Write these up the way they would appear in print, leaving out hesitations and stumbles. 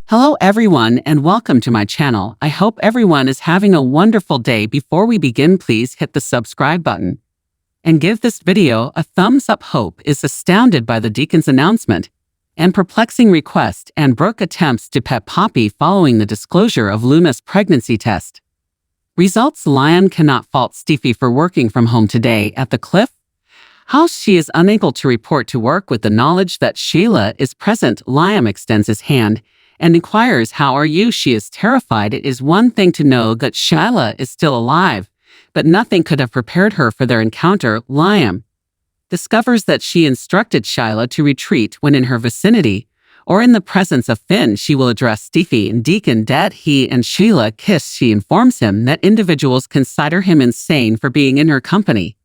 Hello everyone and welcome to my channel. I hope everyone is having a wonderful day. Before we begin, please hit the subscribe button and give this video a thumbs up. Hope is astounded by the deacon's announcement and perplexing request, and Brooke attempts to pet Poppy following the disclosure of Luna's pregnancy test. Results: Liam cannot fault Steffi for working from home today at the Cliff House. She is unable to report to work with the knowledge that Sheila is present. Liam extends his hand and inquires, "How are you?" She is terrified. It is one thing to know that Sheila is still alive, but nothing could have prepared her for their encounter. Liam discovers that she instructed Sheila to retreat when in her vicinity or in the presence of Finn. She will address Steffi and Deacon dead. He and Sheila kiss. She informs him that individuals consider him insane for being in her company.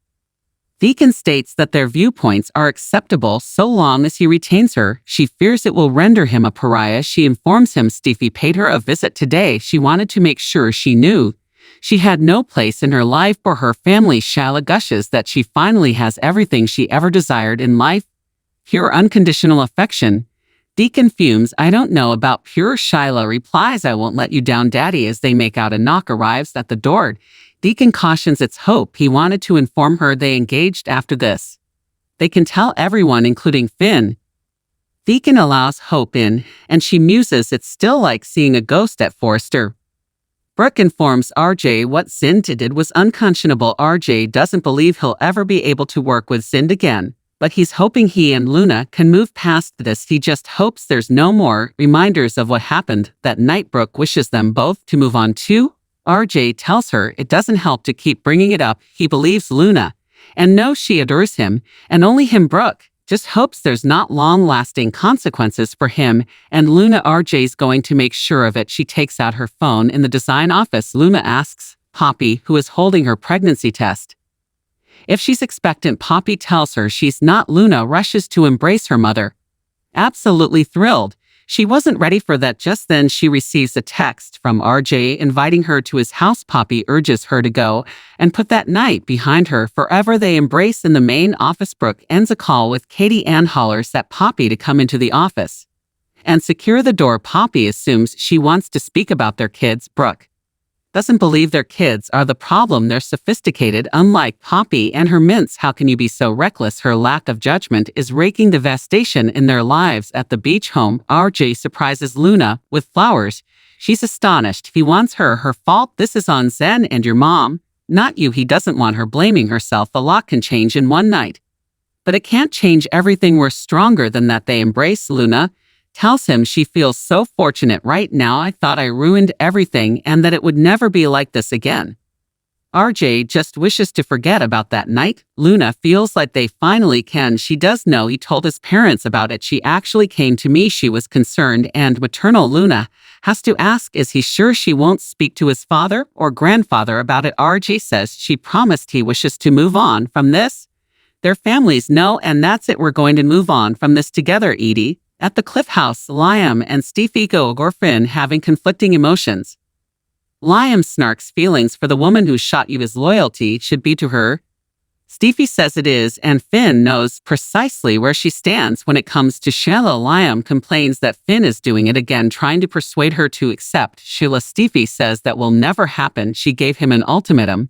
Deacon states that their viewpoints are acceptable so long as he retains her. She fears it will render him a pariah. She informs him Steffi paid her a visit today. She wanted to make sure she knew she had no place in her life or her family. Sheila gushes that she finally has everything she ever desired in life: pure unconditional affection. Deacon fumes. "I don't know about pure." Sheila replies, "I won't let you down, Daddy." As they make out, a knock arrives at the door. Deacon cautions it's Hope. He wanted to inform her they engaged after this. They can tell everyone, including Finn. Deacon allows Hope in, and she muses, "It's still like seeing a ghost at Forrester." Brooke informs RJ what Zind did was unconscionable. RJ doesn't believe he'll ever be able to work with Zind again, but he's hoping he and Luna can move past this. He just hopes there's no more reminders of what happened that night. Brooke wishes them both to move on too. RJ tells her it doesn't help to keep bringing it up. He believes Luna and knows she adores him, and only him. Brooke just hopes there's not long-lasting consequences for him and Luna. RJ's going to make sure of it. She takes out her phone in the design office. Luna asks Poppy, who is holding her pregnancy test, if she's expectant. Poppy tells her she's not. Luna rushes to embrace her mother, absolutely thrilled. She wasn't ready for that. Just then she receives a text from RJ inviting her to his house. Poppy urges her to go and put that night behind her forever. They embrace in the main office. Brooke ends a call with Katie and hollers at Poppy to come into the office and secure the door. Poppy assumes she wants to speak about their kids. Brooke doesn't believe their kids are the problem. They're sophisticated, unlike Poppy and her mints. How can you be so reckless? Her lack of judgment is raking devastation in their lives. At the beach home, RJ surprises Luna with flowers. She's astonished. He wants her fault. "This is on Zen and your mom, not you." He doesn't want her blaming herself. A lot can change in one night, but it can't change everything. We're stronger than that. They embrace. Luna tells him she feels so fortunate right now. "I thought I ruined everything and that it would never be like this again." RJ just wishes to forget about that night. Luna feels like they finally can. She does know he told his parents about it. "She actually came to me. She was concerned and maternal." Luna has to ask, is he sure she won't speak to his father or grandfather about it? RJ says she promised. He wishes to move on from this. Their families know, and that's it. "We're going to move on from this together, Edie." At the Cliff House, Liam and Steffi go over Finn having conflicting emotions. Liam snarks, "Feelings for the woman who shot you. His loyalty should be to her." Steffi says it is, and Finn knows precisely where she stands when it comes to Sheila. Liam complains that Finn is doing it again, trying to persuade her to accept Sheila. Steffi says that will never happen. She gave him an ultimatum,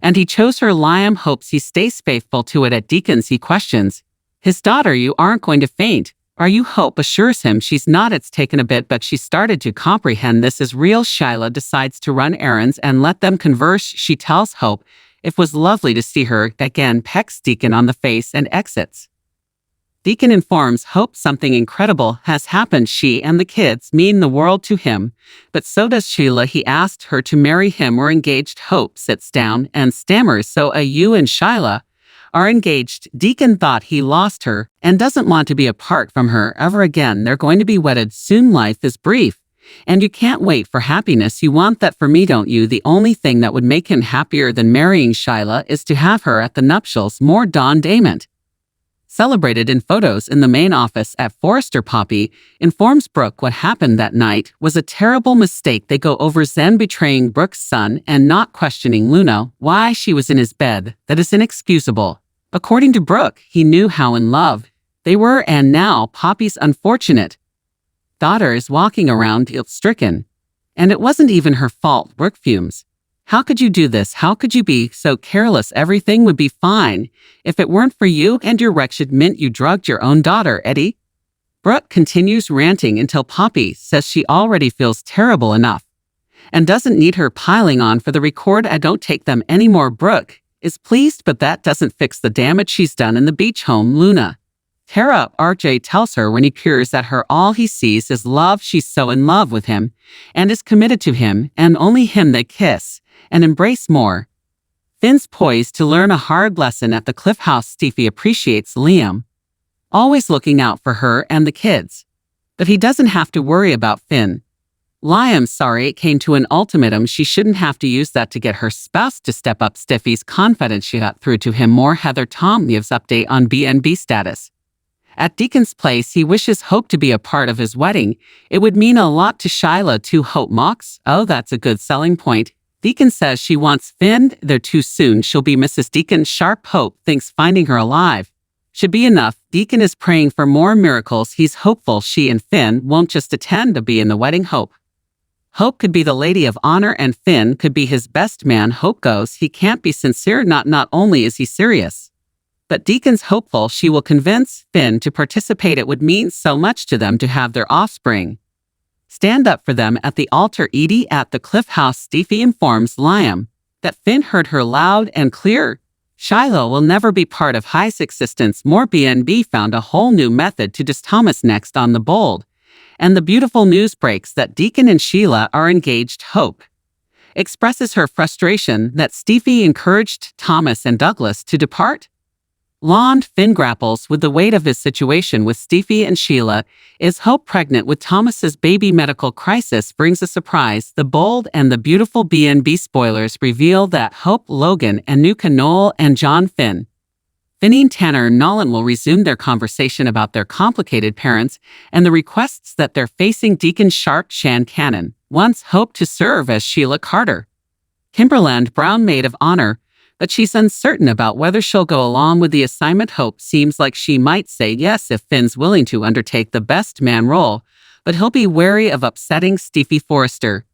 and he chose her. Liam hopes he stays faithful to it. At Deacon's, he questions his daughter. "You aren't going to faint, are you?" Hope assures him she's not. It's taken a bit, but she started to comprehend this is real. Sheila decides to run errands and let them converse. She tells Hope it was lovely to see her again, pecks Deacon on the face, and exits. Deacon informs Hope something incredible has happened. She and the kids mean the world to him, but so does Sheila. He asked her to marry him. "We're engaged." Hope sits down and stammers, "So you and Sheila are engaged?" Deacon thought he lost her and doesn't want to be apart from her ever again. "They're going to be wedded soon. Life is brief, and you can't wait for happiness. You want that for me, don't you?" The only thing that would make him happier than marrying Sheila is to have her at the nuptials. More Don Damon celebrated in photos in the main office at Forrester. Poppy informs Brooke what happened that night was a terrible mistake. They go over Zen betraying Brooke's son and not questioning Luna why she was in his bed. That is inexcusable. According to Brooke, he knew how in love they were, and now Poppy's unfortunate daughter is walking around guilt-stricken. And it wasn't even her fault, work fumes. How could you do this? How could you be so careless? Everything would be fine if it weren't for you and your wretched mint. You drugged your own daughter, Eddie. Brooke continues ranting until Poppy says she already feels terrible enough and doesn't need her piling on for the record. I don't take them anymore. Brooke is pleased, but that doesn't fix the damage she's done in the beach home. Luna. Tara, RJ tells her when he peers at her all he sees is love. She's so in love with him and is committed to him, and only him. They kiss and embrace more. Finn's poised to learn a hard lesson at the Cliff House. Stevie appreciates Liam, always looking out for her and the kids. But he doesn't have to worry about Finn. Liam's sorry it came to an ultimatum. She shouldn't have to use that to get her spouse to step up. Steffi's confidence she got through to him more. Heather Tom gives update on BNB status. At Deacon's place, he wishes Hope to be a part of his wedding. It would mean a lot to Shyla too. Hope mocks. Oh, that's a good selling point. Deacon says she wants Finn. They're too soon. She'll be Mrs. Deacon. Sharp. Hope thinks finding her alive should be enough. Deacon is praying for more miracles. He's hopeful she and Finn won't just attend to be in the wedding. Hope could be the lady of honor and Finn could be his best man. Hope goes, he can't be sincere. Not only is he serious, but Deacon's hopeful she will convince Finn to participate. It would mean so much to them to have their offspring stand up for them at the altar. Edie at the Cliff House. Stevie informs Liam that Finn heard her loud and clear. Shiloh will never be part of High's existence. More. BNB found a whole new method to diss Thomas. Next on The Bold and the Beautiful, news breaks that Deacon and Sheila are engaged. Hope expresses her frustration that Stevie encouraged Thomas and Douglas to depart. Lond. Finn grapples with the weight of his situation with Stevie and Sheila. Is Hope pregnant with Thomas's baby? Medical crisis brings a surprise. The Bold and the Beautiful. BNB spoilers reveal that Hope, Logan, and Nuka, Noel, and John Finn, Finney, Tanner, Nolan will resume their conversation about their complicated parents and the requests that they're facing. Deacon Sharp. Shan Cannon wants Hope to serve as Sheila Carter, Kimberland Brown, maid of honor, but she's uncertain about whether she'll go along with the assignment. Hope seems like she might say yes if Finn's willing to undertake the best man role, but he'll be wary of upsetting Stevie Forrester.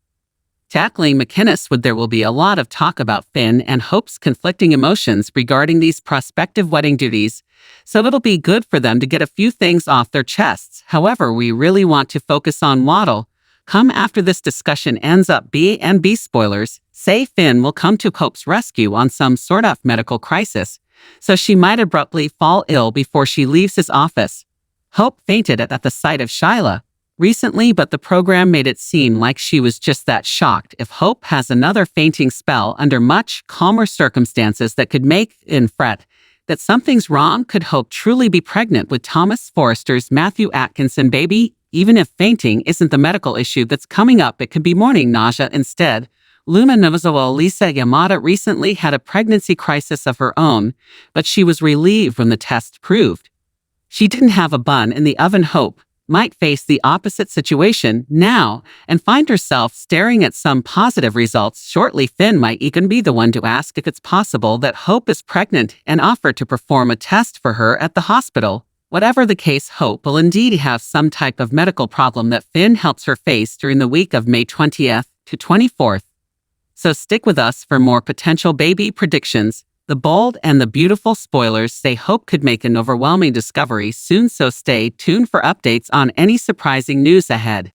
Tackling McInnes. There will be a lot of talk about Finn and Hope's conflicting emotions regarding these prospective wedding duties, so it'll be good for them to get a few things off their chests. However, we really want to focus on what'll come after this discussion ends up. B&B spoilers say Finn will come to Hope's rescue on some sort of medical crisis, so she might abruptly fall ill before she leaves his office. Hope fainted at the sight of Shyla recently, but the program made it seem like she was just that shocked. If Hope has another fainting spell under much calmer circumstances that could make Finn fret that something's wrong, could Hope truly be pregnant with Thomas Forrester's Matthew Atkinson baby? Even if fainting isn't the medical issue that's coming up, it could be morning nausea instead. Luna Novozoa. Lisa Yamada recently had a pregnancy crisis of her own, but she was relieved when the test proved she didn't have a bun in the oven. Hope might face the opposite situation now and find herself staring at some positive results shortly. Finn might even be the one to ask if it's possible that Hope is pregnant and offer to perform a test for her at the hospital. Whatever the case, Hope will indeed have some type of medical problem that Finn helps her face during the week of May 20th to 24th. So stick with us for more potential baby predictions. The Bold and the Beautiful spoilers say Hope could make an overwhelming discovery soon, so stay tuned for updates on any surprising news ahead.